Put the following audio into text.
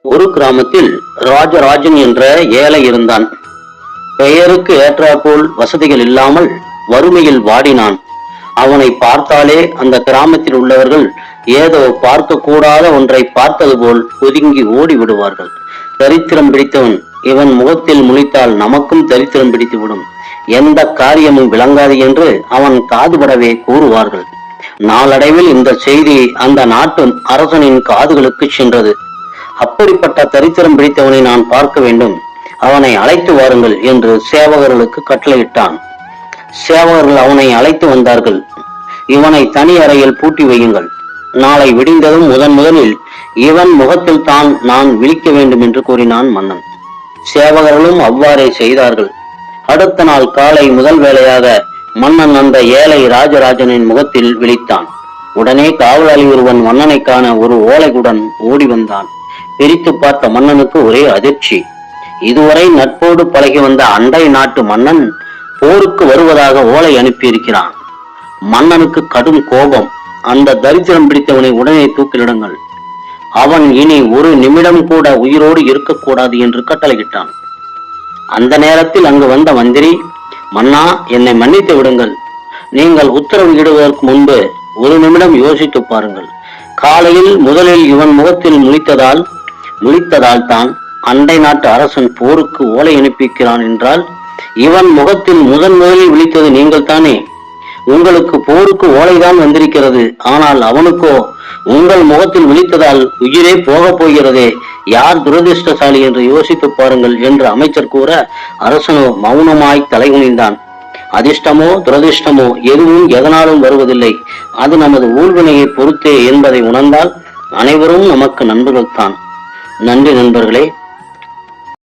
ஒரு கிராமத்தில் ராஜராஜன் என்ற ஏழை இருந்தான். பெயருக்கு ஏற்றாற்போல் வசதிகள் இல்லாமல் வறுமையில் வாடினான். அவனை பார்த்தாலே அந்த கிராமத்தில் உள்ளவர்கள் ஏதோ பார்க்க கூடாத ஒன்றை பார்த்தது போல் ஒதுங்கி ஓடி விடுவார்கள். தரித்திரம் பிடித்தவன், இவன் முகத்தில் முழித்தால் நமக்கும் தரித்திரம் பிடித்துவிடும், எந்த காரியமும் விளங்காது என்று அவன் காதுபடவே கூறுவார்கள். நாளடைவில் இந்த செய்தி அந்த நாட்டு அரசனின் காதுகளுக்கு சென்றது. அப்படிப்பட்ட தரித்திரம் பிடித்தவனை நான் பார்க்க வேண்டும், அவனை அழைத்து வாருங்கள் என்று சேவகர்களுக்கு கட்டளையிட்டான். சேவகர்கள் அவனை அழைத்து வந்தார்கள். இவனை தனி அறையில் பூட்டி வையுங்கள், நாளை விடிந்ததும் முதலில் இவன் முகத்தில் தான் நான் விழிக்க வேண்டும் என்று கூறினான் மன்னன். சேவகர்களும் அவ்வாறே செய்தார்கள். அடுத்த நாள் காலை முதல் வேளையாக மன்னன் அந்த ஏழை ராஜராஜனின் முகத்தில் விழித்தான். உடனே காவலாளி ஒருவன் மன்னனை காண ஒரு ஓலையுடன் ஓடி வந்தான். பிரித்து பார்த்த மன்னனுக்கு ஒரே அதிர்ச்சி. இதுவரை நட்போடு பழகி வந்த அண்டை நாட்டு மன்னன் போருக்கு வருவதாக ஓலை அனுப்பியிருக்கிறான். மன்னனுக்கு கடும் கோபம். அந்த தரித்திரம் பிடித்தவனை உடனே தூக்கிலிடுங்கள், அவன் இனி ஒரு நிமிடம் கூட உயிரோடு இருக்கக்கூடாது என்று கட்டளையிட்டான். அந்த நேரத்தில் அங்கு வந்த மந்திரி, மன்னா, என்னை மன்னித்து விடுங்கள், நீங்கள் உத்தரவு இடுவதற்கு முன்பு ஒரு நிமிடம் யோசித்து பாருங்கள். காலையில் முதலில் இவன் முகத்தில் முழித்ததால் தான் அண்டை நாட்டு அரசன் போருக்கு ஓலை அனுப்பிக்கிறான் என்றால், இவன் முகத்தில் முதலில் விழித்தது நீங்கள் தானே. உங்களுக்கு போருக்கு ஓலைதான் வந்திருக்கிறது, ஆனால் அவனுக்கோ உங்கள் முகத்தில் விழித்ததால் உயிரே போக போகிறதே. யார் துரதிருஷ்டசாலி என்று யோசித்து பாருங்கள் என்று அமைச்சர் கூற, அரசனோ மௌனமாய் தலைகுனிந்தான். அதிர்ஷ்டமோ துரதிர்ஷ்டமோ எதுவும் எதனாலும் வருவதில்லை, அது நமது ஊழ்வினையை பொறுத்தே என்பதை உணர்ந்தால் அனைவரும் நமக்கு நண்பர்கள் தான். நன்றி நண்பர்களே.